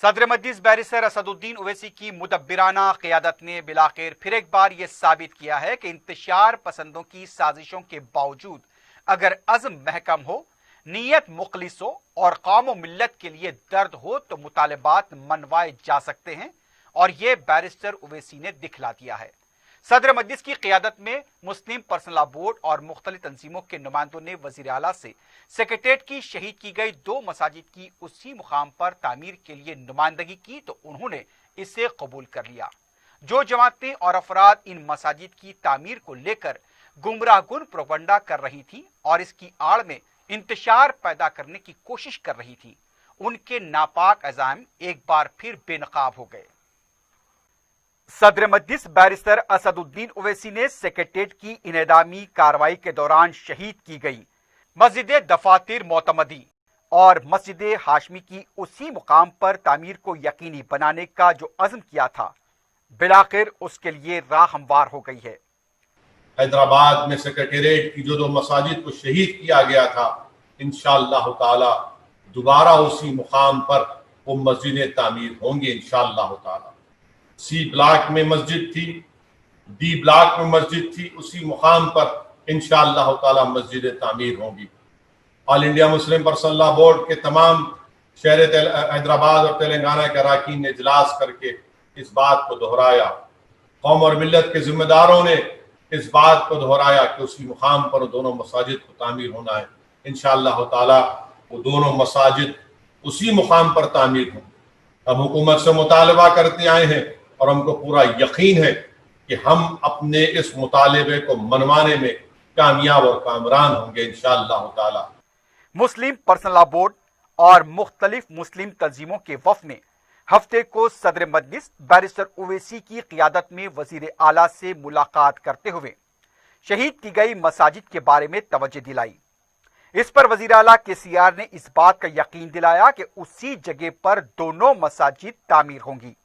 सदर मजलिस बैरिस्टर असदुद्दीन ओवैसी की मुदब्बिराना क़ियादत ने बिलाखिर फिर एक बार ये साबित किया है कि इंतशार पसंदों की साजिशों के बावजूद अगर अज़्म महकम हो, नीयत मुखलिस हो और कौम व मिल्लत के लिए दर्द हो तो मुतालबात मनवाए जा सकते हैं, और ये बैरिस्टर ओवैसी ने दिखला दिया है। सदर मजलिस की क़ियादत में मुस्लिम पर्सनल लॉ बोर्ड और मुख्तलिफ तंजीमों के नुमाइंदों ने वज़ीर आला से सेक्रेटेरिएट की शहीद की गई 2 मसाजिद की उसी मुकाम पर तामीर के लिए नुमाइंदगी की तो उन्होंने इसे कबूल कर लिया। जो जमातें और अफराद इन मसाजिद की तामीर को लेकर गुमराहकुन प्रोपगंडा कर रही थी और इसकी आड़ में इंतशार पैदा करने की कोशिश कर रही थी, उनके नापाक अज़ाइम एक बार फिर बेनकाब हो गए। सदर मजलिस बैरिस्टर असदुद्दीन ओवैसी ने सेक्रेटेरिएट की इनेदामी कार्रवाई के दौरान शहीद की गई मस्जिद दफातिर मोतमदी और मस्जिद हाशमी की उसी मुकाम पर तामीर को यकीनी बनाने का जो अज़्म किया था, बिलाखिर उसके लिए राह हमवार हो गई है। हैदराबाद में सेक्रेटेरिएट की जो 2 मसाजिद को शहीद किया गया था, इंशाअल्लाह ताला दोबारा उसी मुकाम पर वो मस्जिदें तामीर होंगी इंशाअल्लाह ताला। सी ब्लॉक में मस्जिद थी, डी ब्लॉक में मस्जिद थी, उसी मुकाम पर इंशाअल्लाह ताला मस्जिदें तामीर होंगी। All India Muslim personal law board के तमाम शहर हैदराबाद और तेलंगाना के अराकीन ने इजलास करके इस बात को दोहराया। कौम और मिल्लत के जिम्मेदारों ने इस बात को दोहराया कि उसी मुकाम पर दोनों मसाजिद को तामीर होना है। इंशाअल्लाह ताला वो दोनों मसाजिद उसी मुकाम पर तामीर होंगे। हम हुकूमत से मुतालबा करते आए हैं और हमको पूरा यकीन है कि हम अपने इस मुतालबे को मनवाने में कामयाब और कामरान होंगे इंशाअल्लाह ताला। मुस्लिम पर्सनल लॉ बोर्ड और मुख्तलिफ मुस्लिम तंजीमों के वफ़द ने हफ्ते को सदर मजलिस बैरिस्टर ओवैसी की क़ियादत में वज़ीर आला से मुलाकात करते हुए शहीद की गई मसाजिद के बारे में तवज्जो दिलाई। इस पर वज़ीर आला KCR ने इस बात का यकीन दिलाया कि उसी जगह पर दोनों मसाजिद तामीर होंगी।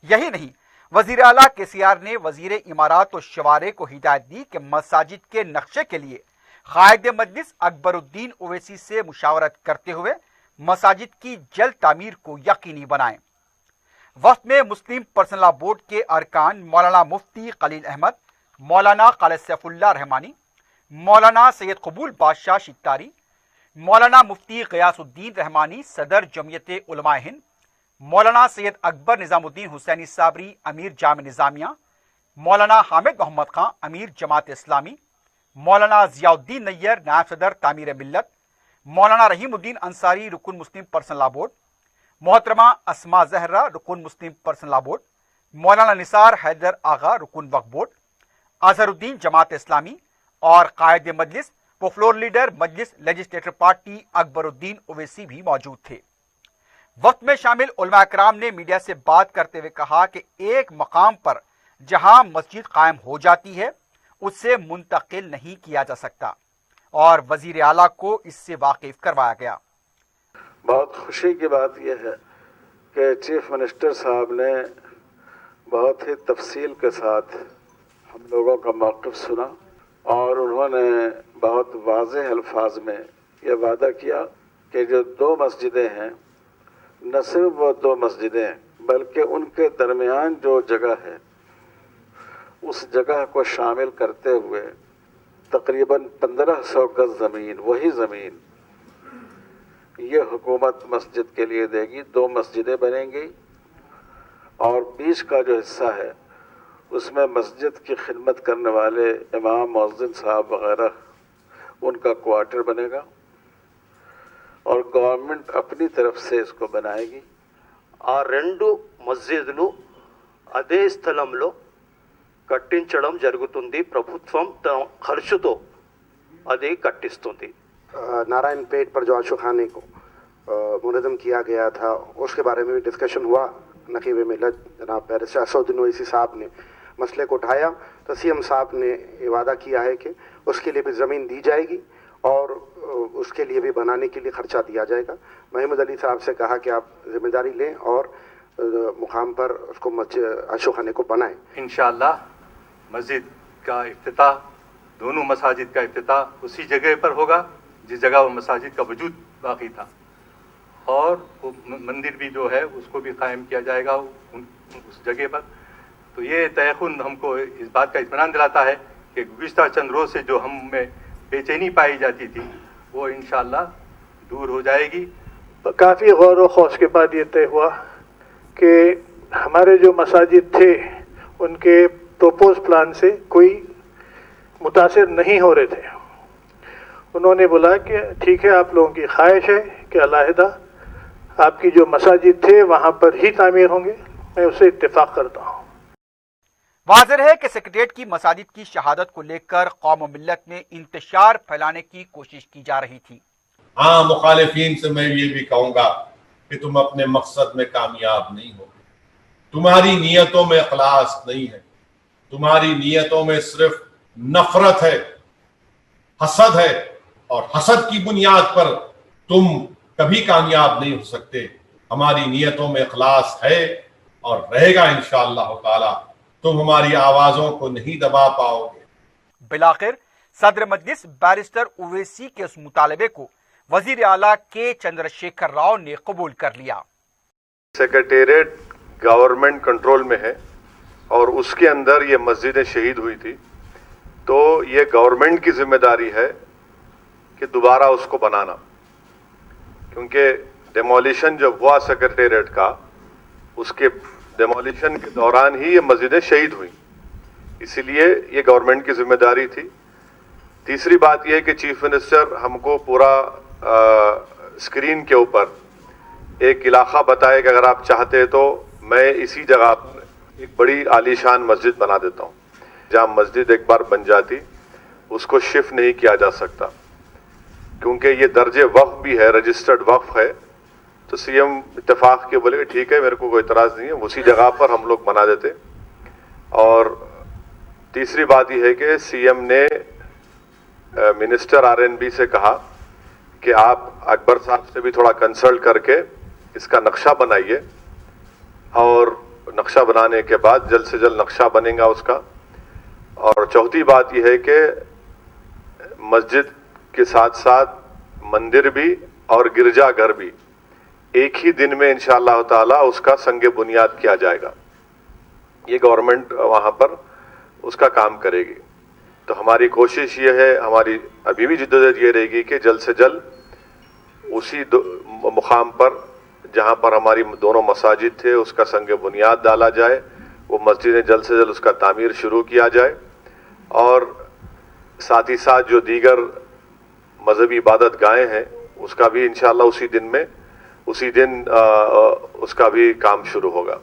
यही नहीं, वज़ीर आला KCR ने वज़ीर इमारात और शवारे को हिदायत दी कि मसाजिद के नक्शे के लिए क़ायद मजलिस अकबरुद्दीन ओवैसी से मुशावरत करते हुए मसाजिद की जल्द तामीर को यकीनी बनाएं। वफ़द में मुस्लिम पर्सनल लॉ बोर्ड के अरकान मौलाना मुफ्ती खलील अहमद, मौलाना खालिद सैफुल्लाह रहमानी, मौलाना सैयद कबूल बादशाह शित्तारी, मौलाना मुफ्ती ग़ियासुद्दीन रहमानी सदर जमियत उलमा हिंद, मौलाना सैयद अकबर निज़ामुद्दीन हुसैनी साबरी अमीर जाम निज़ामिया, मौलाना हामिद मोहम्मद खां अमीर जमात इस्लामी, मौलाना ज़ियाउद्दीन नैयर नायब सदर तामीर मिल्लत, मौलाना रहीमुद्दीन अंसारी रुकुन मुस्लिम पर्सनल लॉ बोर्ड, मोहतरमा अस्मा जहरा रुकुन मुस्लिम पर्सनल लॉ बोर्ड, मौलाना निसार हैदर आगा रुकुन वक्फ बोर्ड, अजहरुद्दीन जमात इस्लामी और कायद मजलिस व फ्लोर लीडर मजलिस लेजिस्लेटिव पार्टी अकबरुद्दीन ओवैसी भी मौजूद थे। वक्त में शामिल उलमा इकराम ने मीडिया से बात करते हुए कहा कि एक मकाम पर जहां मस्जिद कायम हो जाती है उससे मुंतकिल नहीं किया जा सकता और वजीर आला को इससे वाकिफ करवाया गया। बहुत खुशी की बात यह है कि चीफ मिनिस्टर साहब ने बहुत ही तफसील के साथ हम लोगों का मौक़िफ़ सुना और उन्होंने बहुत वाज़ेह अल्फाज में यह वादा किया कि जो 2 मस्जिदें हैं, न सिर्फ वो 2 मस्जिदें बल्कि उनके दरमियान जो जगह है उस जगह को शामिल करते हुए तकरीबन 1500 गज ज़मीन, वही ज़मीन ये हुकूमत मस्जिद के लिए देगी। 2 मस्जिदें बनेंगी और बीच का जो हिस्सा है उसमें मस्जिद की खिदमत करने वाले इमाम मुअज्जिन साहब वगैरह उनका क्वार्टर बनेगा और गवर्नमेंट अपनी तरफ से इसको बनाएगी। ఆ 2 మస్జిద్లు అదే స్థలంలో కట్టించడం జరుగుతుంది। ప్రభుత్వం ఖర్చుతో అది కట్టిస్తుంది। नारायण पेट पर जो आशुखाने को मुनज़्ज़म किया गया था उसके बारे में भी डिस्कशन हुआ। नकीब मिल्लत जनाब बैरिस्टर असदुद्दीन ओवैसी साहब ने मसले को उठाया तो CM साहब ने ये वादा किया है कि उसके लिए भी ज़मीन दी जाएगी और उसके लिए भी बनाने के लिए ख़र्चा दिया जाएगा। महमूद अली साहब से कहा कि आप ज़िम्मेदारी लें और मुकाम पर उसको आशुखाने को बनाएं। इंशाअल्लाह मस्जिद का इफ्तिताह, दोनों मसाजिद का इफ्तिताह उसी जगह पर होगा जिस जगह वो मसाजिद का वजूद बाकी था। اور وہ مندر بھی جو ہے اس کو بھی قائم کیا جائے گا اس جگہ پر. تو یہ تیقن ہم کو اس بات کا اطمینان دلاتا ہے کہ گزشتہ چند روز سے جو ہم میں بے چینی پائی جاتی تھی وہ انشاءاللہ دور ہو جائے گی. کافی غور و خوض کے بعد یہ طے ہوا کہ ہمارے جو مساجد تھے ان کے پروپوز پلان سے کوئی متاثر نہیں ہو رہے تھے. انہوں نے بولا کہ ٹھیک ہے، آپ لوگوں کی خواہش ہے کہ علیحدہ آپ کی جو مساجد تھے وہاں پر ہی تعمیر ہوں گے. میں اس سے اتفاق کرتا ہوں. واضح ہے کہ سیکریٹریٹ کی مساجد کی شہادت کو لے کر قوم و ملت میں انتشار پھیلانے کی کوشش کی جا رہی تھی. ہاں، مخالفین سے میں یہ بھی کہوں گا کہ تم اپنے مقصد میں کامیاب نہیں ہو. تمہاری نیتوں میں اخلاص نہیں ہے، تمہاری نیتوں میں صرف نفرت ہے، حسد ہے، اور حسد کی بنیاد پر تم کبھی کامیاب نہیں ہو سکتے. ہماری نیتوں میں اخلاص ہے اور رہے گا انشاءاللہ تعالی. تم ہماری آوازوں کو نہیں دبا پاؤ گے. بالآخر صدر مجلس بیرسٹر اویسی کے اس مطالبے کو وزیر اعلیٰ کے چندر شیکھر راؤ نے قبول کر لیا. سیکریٹریٹ گورنمنٹ کنٹرول میں ہے اور اس کے اندر یہ مسجد شہید ہوئی تھی، تو یہ گورنمنٹ کی ذمہ داری ہے کہ دوبارہ اس کو بنانا، کیونکہ ڈیمولیشن جب ہوا سیکریٹریٹ کا، اس کے ڈیمولیشن کے دوران ہی یہ مسجدیں شہید ہوئیں، اسی لیے یہ گورنمنٹ کی ذمہ داری تھی. تیسری بات یہ ہے کہ چیف منسٹر ہم کو پورا اسکرین کے اوپر ایک علاقہ بتائے کہ اگر آپ چاہتے تو میں اسی جگہ پر ایک بڑی عالیشان مسجد بنا دیتا ہوں. جہاں مسجد ایک بار بن جاتی اس کو شفٹ نہیں کیا جا سکتا، کیونکہ یہ درجے وقف بھی ہے، رجسٹرڈ وقف ہے. تو سی ایم اتفاق کے بولے کہ ٹھیک ہے، میرے کو کوئی اعتراض نہیں ہے، اسی جگہ پر ہم لوگ بنا دیتے. اور تیسری بات یہ ہے کہ سی ایم نے منسٹر RNB سے کہا کہ آپ اکبر صاحب سے بھی تھوڑا کنسلٹ کر کے اس کا نقشہ بنائیے، اور نقشہ بنانے کے بعد جلد سے جلد نقشہ بنے گا اس کا. اور چوتھی بات یہ ہے کہ مسجد کے ساتھ ساتھ مندر بھی اور گرجا گھر بھی ایک ہی دن میں انشاءاللہ تعالی اس کا سنگ بنیاد کیا جائے گا. یہ گورنمنٹ وہاں پر اس کا کام کرے گی. تو ہماری کوشش یہ ہے، ہماری ابھی بھی جدوجہد یہ رہے گی کہ جلد سے جلد اسی مقام پر جہاں پر ہماری دونوں مساجد تھے اس کا سنگ بنیاد ڈالا جائے، وہ مسجدیں جلد سے جلد اس کا تعمیر شروع کیا جائے، اور ساتھ ہی ساتھ جو دیگر مذہبی عبادت گاہیں ہیں اس کا بھی انشاءاللہ اسی دن اس کا بھی کام شروع ہوگا.